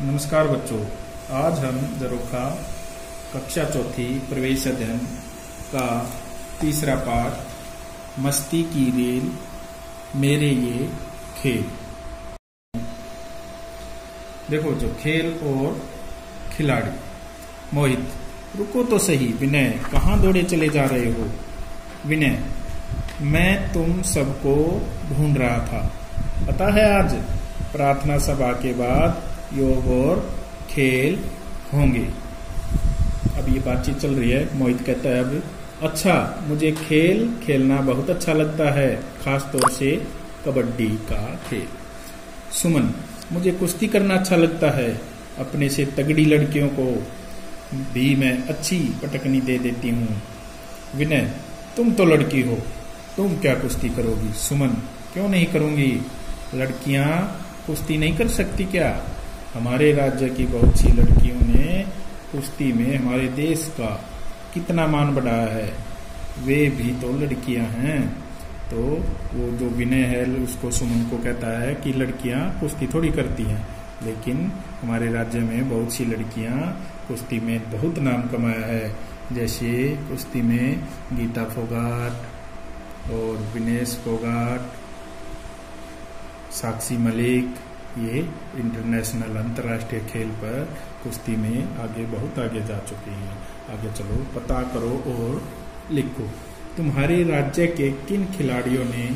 नमस्कार बच्चों, आज हम झरोखा कक्षा चौथी प्रवेश अध्ययन का तीसरा पाठ मस्ती की रेल मेरे ये खेल। देखो, जो खेल और खिलाड़ी। मोहित, रुको तो सही। विनय, कहाँ दौड़े चले जा रहे हो? विनय, मैं तुम सबको ढूंढ रहा था। पता है आज प्रार्थना सभा के बाद योग और खेल होंगे। अब ये बातचीत चल रही है। मोहित कहता है अब, अच्छा, मुझे खेल खेलना बहुत अच्छा लगता है, खास तौर से कबड्डी का खेल। सुमन, मुझे कुश्ती करना अच्छा लगता है, अपने से तगड़ी लड़कियों को भी मैं अच्छी पटकनी दे देती हूँ। विनय, तुम तो लड़की हो, तुम क्या कुश्ती करोगी? सुमन, क्यों नहीं करूंगी, लड़कियां कुश्ती नहीं कर सकती क्या? हमारे राज्य की बहुत सी लड़कियों ने कुश्ती में हमारे देश का कितना मान बढ़ाया है, वे भी तो लड़कियां हैं। तो वो जो विनय है उसको सुमन को कहता है कि लड़कियां कुश्ती थोड़ी करती हैं, लेकिन हमारे राज्य में बहुत सी लड़कियां कुश्ती में बहुत नाम कमाया है। जैसे कुश्ती में गीता फोगाट और विनेश फोगाट, साक्षी मलिक, ये इंटरनेशनल अंतर्राष्ट्रीय खेल पर कुश्ती में बहुत आगे जा चुकी हैं। आगे चलो, पता करो और लिखो, तुम्हारे राज्य के किन खिलाड़ियों ने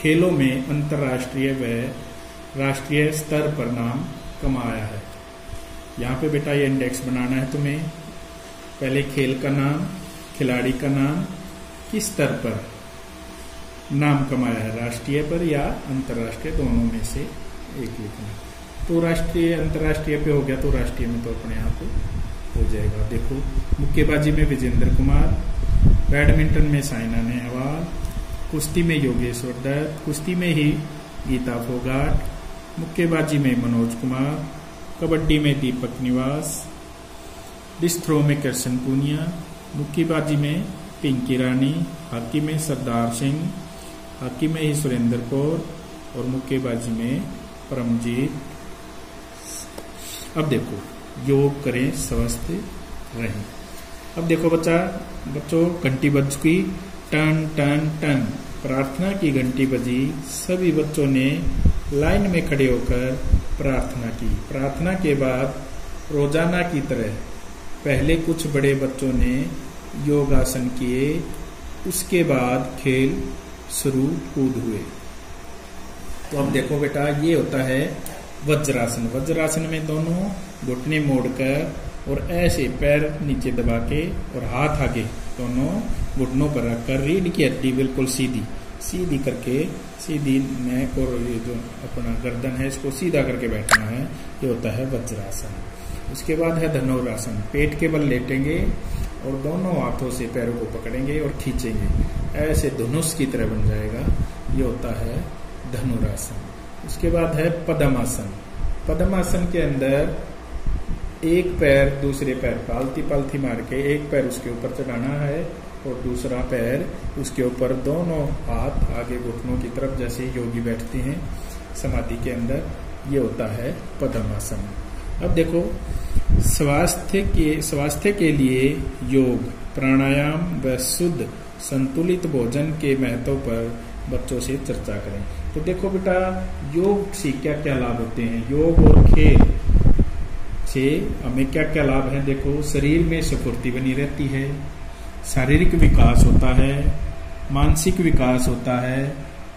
खेलों में अंतर्राष्ट्रीय व राष्ट्रीय स्तर पर नाम कमाया है। यहाँ पे बेटा ये इंडेक्स बनाना है तुम्हें। पहले खेल का नाम, खिलाड़ी का नाम, किस स्तर पर नाम कमाया है, राष्ट्रीय पर या अंतर्राष्ट्रीय, दोनों में से एक लिखना। तो राष्ट्रीय अंतर्राष्ट्रीय पे हो गया तो राष्ट्रीय में तो अपने आप हो जाएगा। देखो, मुक्केबाजी में विजेंद्र कुमार, बैडमिंटन में साइना नेहवाल, कुश्ती में योगेश्वर दत्त, कुश्ती में ही गीता फोगाट, मुक्केबाजी में मनोज कुमार, कबड्डी में दीपक निवास, डिस्क थ्रो में कृष्ण पूनिया, मुक्केबाजी में पिंकी रानी, हॉकी में सरदार सिंह, हॉकी में ही सुरेंद्र कौर और मुक्केबाजी में परमजीत। अब देखो, योग करें, स्वस्थ रहें। अब देखो बच्चों, घंटी बज चुकी, टन टन टन, प्रार्थना की घंटी बजी। सभी बच्चों ने लाइन में खड़े होकर प्रार्थना की। प्रार्थना के बाद रोजाना की तरह पहले कुछ बड़े बच्चों ने योगासन किए, उसके बाद खेल शुरू कूद हुए। तो अब देखो बेटा, ये होता है वज्रासन। वज्रासन में दोनों घुटने मोड़कर और ऐसे पैर नीचे दबा के और हाथ आगे दोनों घुटनों पर रखकर रीढ़ की हड्डी बिल्कुल सीधी करके, सीधी नेक और ये जो अपना गर्दन है इसको सीधा करके बैठना है। ये होता है वज्रासन। उसके बाद है धनुरासन। पेट के बल लेटेंगे और दोनों हाथों से पैरों को पकड़ेंगे और खींचेंगे, ऐसे धनुष की तरह बन जाएगा। ये होता है धनुरासन। उसके बाद है पद्मासन। पद्मासन के अंदर एक पैर दूसरे पैर पालती मार के एक पैर उसके ऊपर चढ़ाना है और दूसरा पैर उसके ऊपर, दोनों हाथ आगे घुटनों की तरफ जैसे योगी बैठते हैं समाधि के अंदर। ये होता है पद्मासन। अब देखो, स्वास्थ्य के लिए योग, प्राणायाम व शुद्ध संतुलित भोजन के महत्व पर बच्चों से चर्चा करें। तो देखो बेटा, योग से क्या क्या लाभ होते हैं, योग और खेल से हमें क्या क्या लाभ है। देखो, शरीर में स्फूर्ति बनी रहती है, शारीरिक विकास होता है, मानसिक विकास होता है,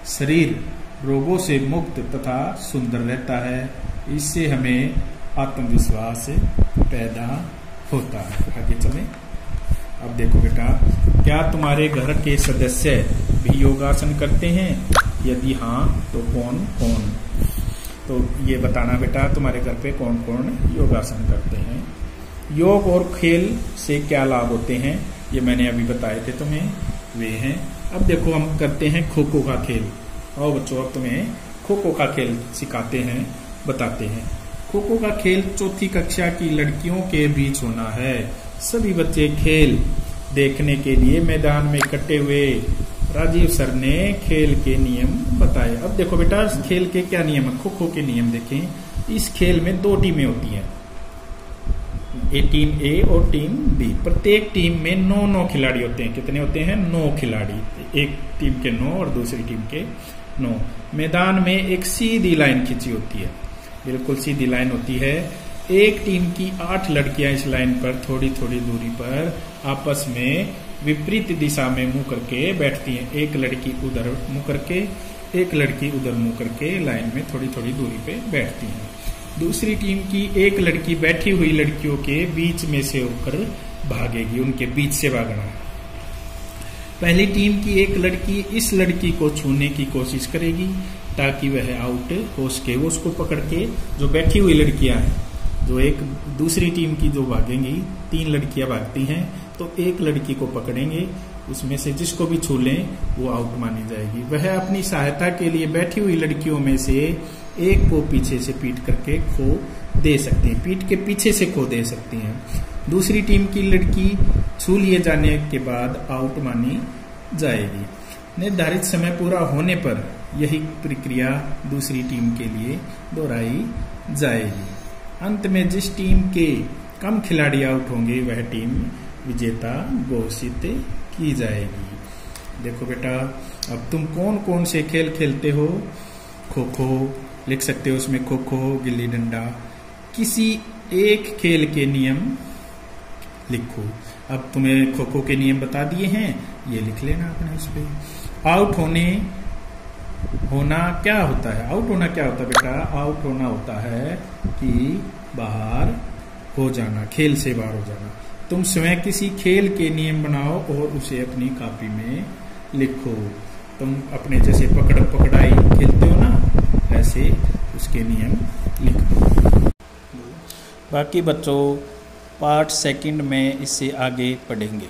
शरीर रोगों से मुक्त तथा सुंदर रहता है। इससे हमें आत्मविश्वास पैदा होता है। आगे चलें। अब देखो बेटा, क्या तुम्हारे घर के सदस्य भी योगासन करते हैं? यदि हाँ तो कौन कौन? तो ये बताना बेटा, तुम्हारे घर पे कौन कौन योगासन करते हैं। योग और खेल से क्या लाभ होते हैं, ये मैंने अभी बताए थे तुम्हें, वे हैं। अब देखो, हम करते हैं खो खो का खेल। आओ बच्चों, अब तुम्हें खो खो का खेल सिखाते हैं, बताते हैं। खो खो का खेल चौथी कक्षा की लड़कियों के बीच होना है। सभी बच्चे खेल देखने के लिए मैदान में इकट्ठे हुए। राजीव सर ने खेल के नियम बताए। अब देखो बेटा, खेल के क्या नियम है, खो खो के नियम देखें। इस खेल में 2 टीमें होती हैं, टीम ए और टीम बी। प्रत्येक टीम में 9 खिलाड़ी होते हैं। कितने होते हैं? 9 खिलाड़ी। एक टीम के 9 और दूसरी टीम के 9। मैदान में एक सीधी लाइन खींची होती है, बिल्कुल सीधी लाइन होती है। एक टीम की 8 लड़कियां इस लाइन पर थोड़ी थोड़ी दूरी पर आपस में विपरीत दिशा में मुंह करके बैठती हैं। एक लड़की उधर मुंह करके, एक लड़की उधर मुंह करके लाइन में थोड़ी थोड़ी दूरी पे बैठती हैं। दूसरी टीम की एक लड़की बैठी हुई लड़कियों के बीच में से होकर भागेगी, उनके बीच से भागना। पहली टीम की एक लड़की इस लड़की को छूने की कोशिश करेगी ताकि वह आउट हो सके। वो उसको पकड़ के, जो बैठी हुई लड़कियां हैं, जो एक दूसरी टीम की जो भागेंगी, 3 लड़कियां भागती हैं, तो एक लड़की को पकड़ेंगे, उसमें से जिसको भी छू लें वो आउट मानी जाएगी। वह अपनी सहायता के लिए बैठी हुई लड़कियों में से एक को पीछे से पीट करके खो दे सकती हैं, पीठ के पीछे से खो दे सकती हैं। दूसरी टीम की लड़की छू लिए जाने के बाद आउट मानी जाएगी। निर्धारित समय पूरा होने पर यही प्रक्रिया दूसरी टीम के लिए दोहराई जाएगी। अंत में जिस टीम के कम खिलाड़ी आउट होंगे वह टीम विजेता घोषित की जाएगी। देखो बेटा, अब तुम कौन कौन से खेल खेलते हो? खो खो लिख सकते हो, उसमें खो खो, गिल्ली डंडा। किसी एक खेल के नियम लिखो। अब तुम्हें खो खो के नियम बता दिए हैं, ये लिख लेना अपने उस पे। आउट होना क्या होता है? आउट होना क्या होता है बेटा? आउट होना होता है कि बाहर हो जाना, खेल से बाहर हो जाना। तुम स्वयं किसी खेल के नियम बनाओ और उसे अपनी कॉपी में लिखो। तुम अपने जैसे पकड़ पकड़ाई खेलते हो ना, ऐसे उसके नियम लिखो। बाकी बच्चों पार्ट 2 में इससे आगे पढ़ेंगे।